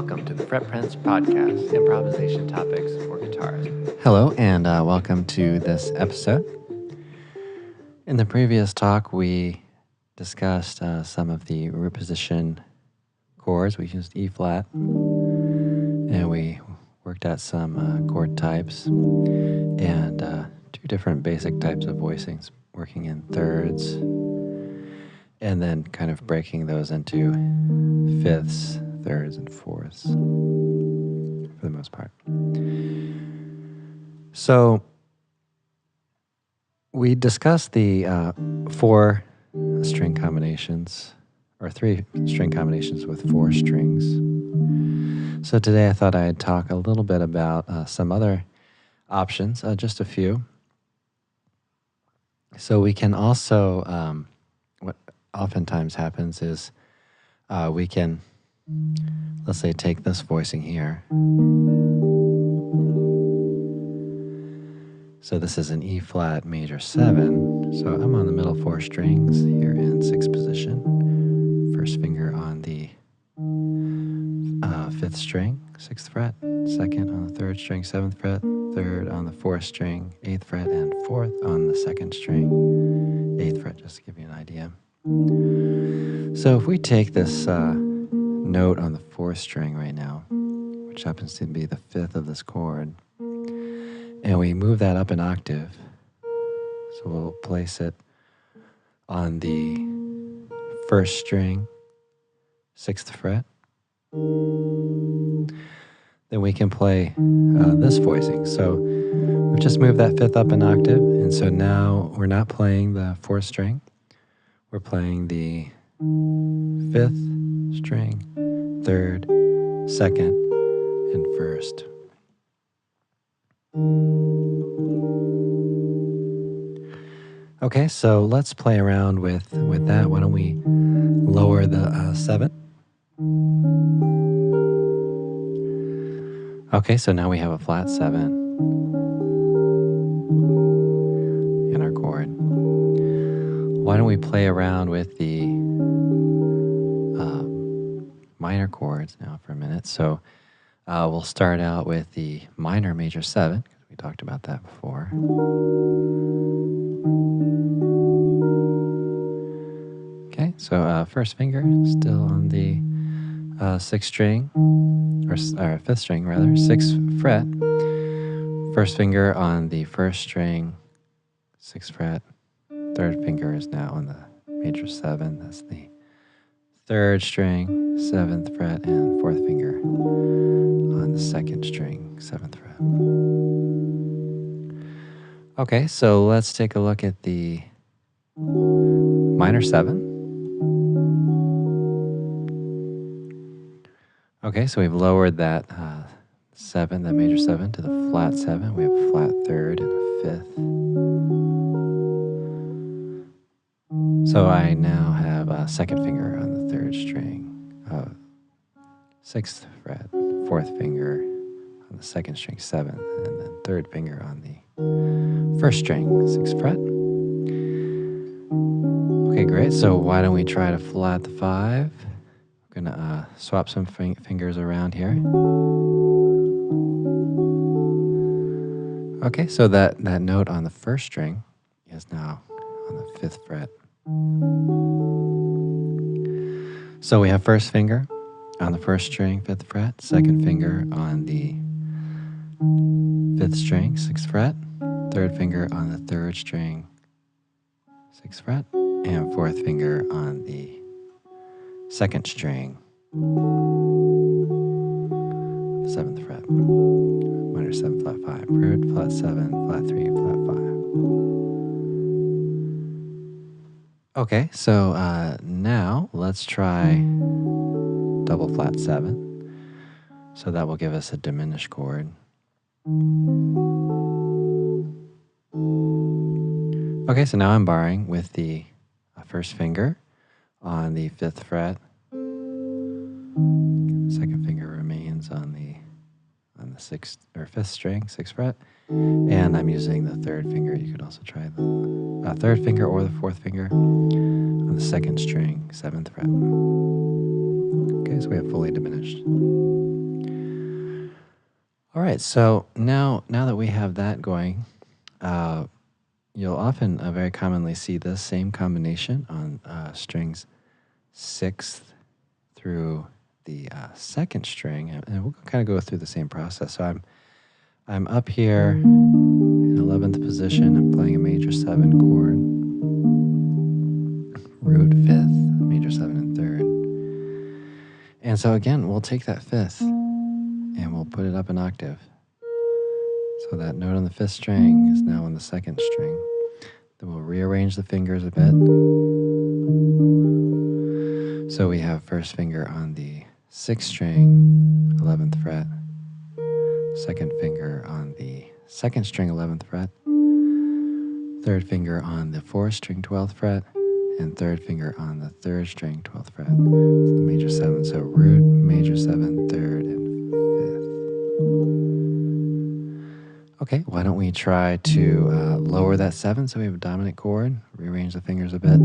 Welcome to the Fret Prince Podcast, improvisation topics for guitars. Hello, and welcome to this episode. In the previous talk, we discussed some of the root position chords. We used E flat, and we worked out some chord types and two different basic types of voicings, working in thirds, and then kind of breaking those into fifths, thirds, and fourths for the most part. So we discussed the 4 string combinations, or 3 string combinations with 4 strings. So today I thought I'd talk a little bit about some other options, just a few. So we can also, what oftentimes happens is we can, let's say, take this voicing here. So this is an E flat major 7. So I'm on the middle 4 strings here in 6th position. First finger on the 5th string, 6th fret. Second on the 3rd string, 7th fret. 3rd on the 4th string, 8th fret. And 4th on the 2nd string, 8th fret, just to give you an idea. So if we take this note on the 4th string right now, which happens to be the 5th of this chord, and we move that up an octave, so we'll place it on the 1st string, 6th fret, then we can play this voicing. So we've just moved that 5th up an octave, and so now we're not playing the 4th string, we're playing the 5th string, 3rd, 2nd, and 1st. Okay, so let's play around with that. Why don't we lower the 7? Okay, so now we have a flat 7 in our chord. Why don't we play around with the minor chords now for a minute? So we'll start out with the minor major 7, because we talked about that before. Okay, so first finger still on the 6th string, or 5th string rather, 6th fret. First finger on the 1st string, 6th fret. 3rd finger is now on the major 7. That's the 3rd string, 7th fret, and 4th finger on the 2nd string, 7th fret. Okay, so let's take a look at the minor 7. Okay, so we've lowered that 7, the major 7, to the flat 7. We have a flat 3rd and a 5th. So I now have a 2nd finger on the 3rd string, 6th fret, 4th finger on the 2nd string, 7th, and then 3rd finger on the 1st string, 6th fret. Okay, great. So why don't we try to flat the 5? We're gonna swap some fingers around here. Okay, so that note on the 1st string is now on the 5th fret. So we have 1st finger on the 1st string, 5th fret, 2nd finger on the 5th string, 6th fret, 3rd finger on the 3rd string, 6th fret, and 4th finger on the 2nd string, 7th fret. Minor 7, flat 5, root, flat 7, flat 3, flat 5. Okay, so now let's try double flat 7. So that will give us a diminished chord. Okay, so now I'm barring with the 1st finger on the 5th fret. 2nd finger remains on the 6th or 5th string, 6th fret, and I'm using the 3rd finger. You could also try the 3rd finger or the 4th finger on the 2nd string, 7th fret. Okay, so we have fully diminished. All right, so now that we have that going, you'll often very commonly see this same combination on strings 6th through the second string, and we'll kind of go through the same process. So I'm up here in 11th position. I'm playing a major 7 chord, root 5th, major 7 and 3rd. And so again, we'll take that 5th and we'll put it up an octave. So that note on the 5th string is now on the 2nd string. Then we'll rearrange the fingers a bit. So we have first finger on the 6th string, 11th fret, second finger on the 2nd string, 11th fret, third finger on the 4th string, 12th fret, and third finger on the 3rd string, 12th fret. It's the major 7. So root, major 7, 3rd, and 5th. Okay, why don't we try to lower that 7 so we have a dominant chord, rearrange the fingers a bit.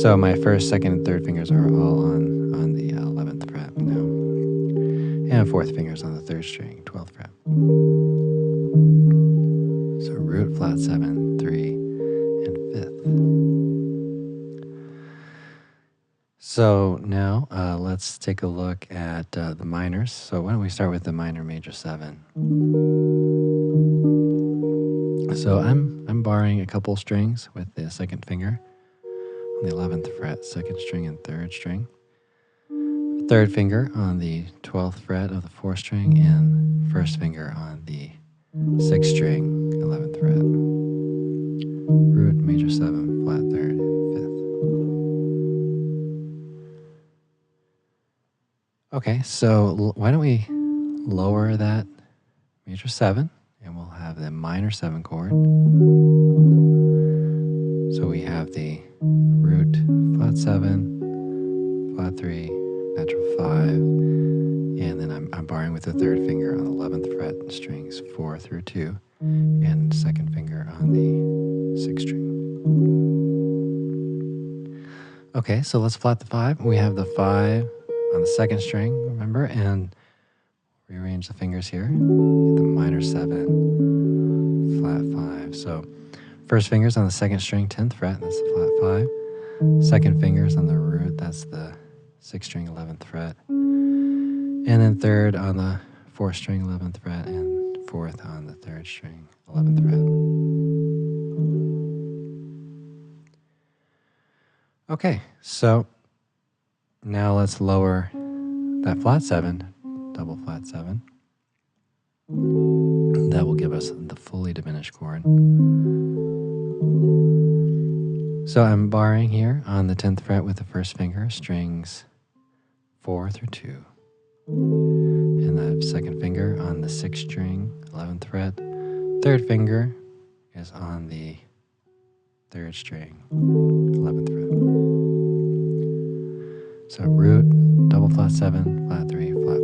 So my 1st, 2nd, and 3rd fingers are all on the 11th fret now. And 4th fingers on the 3rd string, 12th fret. So root, flat 7, 3, and 5th. So now let's take a look at the minors. So why don't we start with the minor major 7. So I'm barring a couple strings with the 2nd finger on the 11th fret, 2nd string and 3rd string. 3rd finger on the 12th fret of the 4th string, and 1st finger on the 6th string, 11th fret. Root, major 7, flat 3rd, and 5th. Okay, so why don't we lower that major 7, and we'll have the minor 7 chord. So we have the root, flat 7, flat 3, natural 5, and then I'm barring with the 3rd finger on the 11th fret, strings 4 through 2, and 2nd finger on the 6th string. Okay, so let's flat the 5. We have the 5 on the 2nd string, remember, and rearrange the fingers here. Get the minor 7, flat 5. So 1st finger's on the 2nd string, 10th fret, that's the flat 5. 2nd finger's on the root, that's the 6th string, 11th fret. And then 3rd on the 4th string, 11th fret, and 4th on the 3rd string, 11th fret. Okay, so now let's lower that flat 7, double flat 7. That will give us the fully diminished chord. So I'm barring here on the 10th fret with the 1st finger, strings 4 through 2. And the 2nd finger on the 6th string, 11th fret. 3rd finger is on the 3rd string, 11th fret. So root, double flat 7, flat 3, flat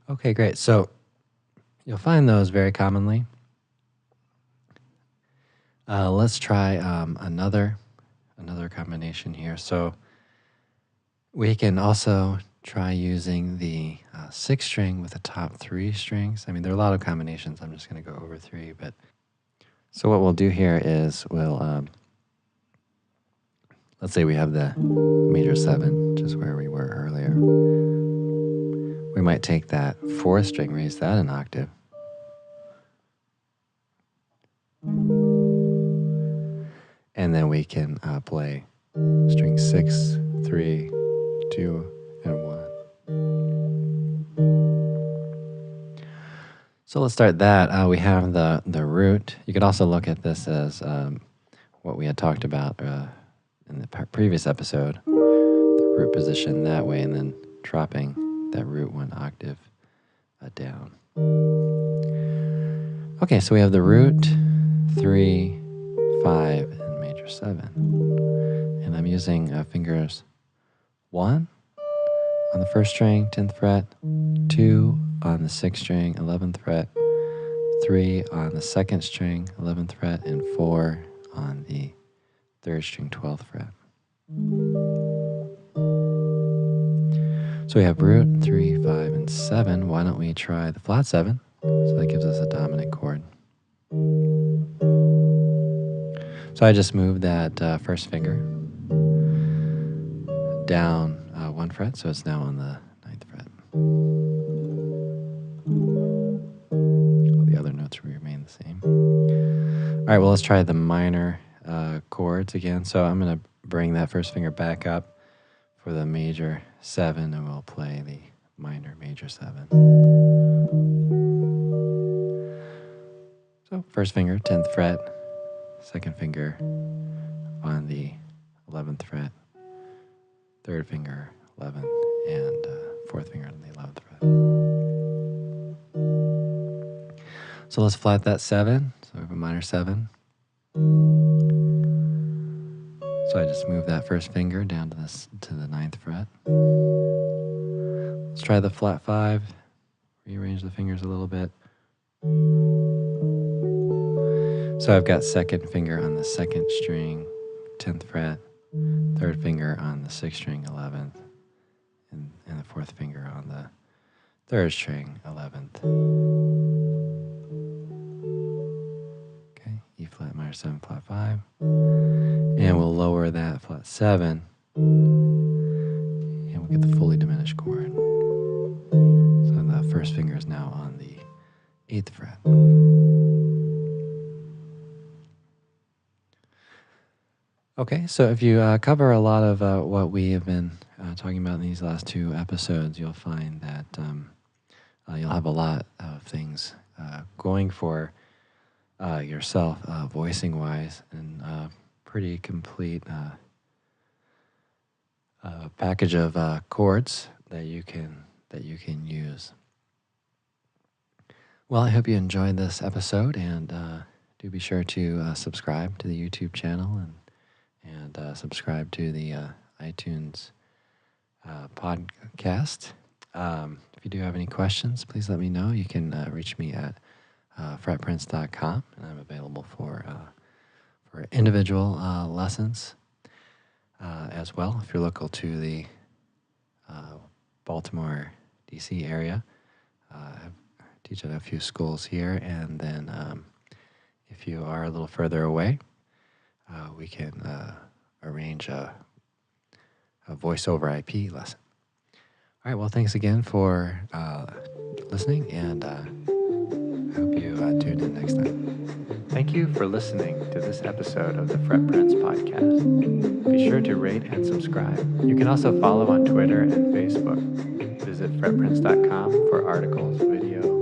5. Okay, great. So you'll find those very commonly. Let's try another combination here. So we can also try using the 6th string with the top 3 strings. I mean, there are a lot of combinations. I'm just going to go over 3. But so what we'll do here is we'll, let's say we have the major 7, just where we were earlier. We might take that 4th string, raise that an octave. And then we can play string 6, 3, 2, and 1. So let's start that. We have the root. You could also look at this as what we had talked about in the previous episode, the root position that way, and then dropping that root 1 octave down. Okay, so we have the root, 3, 5, and major 7. And I'm using fingers 1 on the 1st string, 10th fret, 2 on the 6th string, 11th fret, 3 on the 2nd string, 11th fret, and 4 on the 3rd string, 12th fret. So we have root, 3, 5, and 7. Why don't we try the flat 7? So that gives us a dominant chord. So I just moved that first finger down 1 fret, so it's now on the 9th fret. All the other notes remain the same. All right, well, let's try the minor chords again. So I'm going to bring that first finger back up for the major 7, and we'll play the minor major 7. So first finger, 10th fret, second finger on the 11th fret, third finger, 11th, and fourth finger on the 11th fret. So let's flat that 7. So we have a minor 7. So I just move that first finger down to the 9th fret. Let's try the flat 5. Rearrange the fingers a little bit. So I've got second finger on the 2nd string, 10th fret, third finger on the 6th string, 11th, and the fourth finger on the 3rd string, 11th. Okay, E flat minor 7, flat 5. And we'll lower that flat 7, and we'll get the fully diminished chord. So the first finger is now on the 8th fret. Okay, so if you cover a lot of what we have been talking about in these last 2 episodes, you'll find that you'll have a lot of things going for yourself, voicing-wise, and pretty complete package of chords that you can use. Well, I hope you enjoyed this episode, and do be sure to subscribe to the YouTube channel and subscribe to the iTunes podcast. If you do have any questions, please let me know. You can reach me at fretprince.com, and I'm available for individual lessons as well. If you're local to the Baltimore, D.C. area, I teach at a few schools here, and then if you are a little further away, we can arrange a voice-over IP lesson. All right, well, thanks again for listening, and I hope you tune in next time. Thank you for listening to this episode of the Fret Prince podcast. Be sure to rate and subscribe. You can also follow on Twitter and Facebook. Visit fretprince.com for articles, video,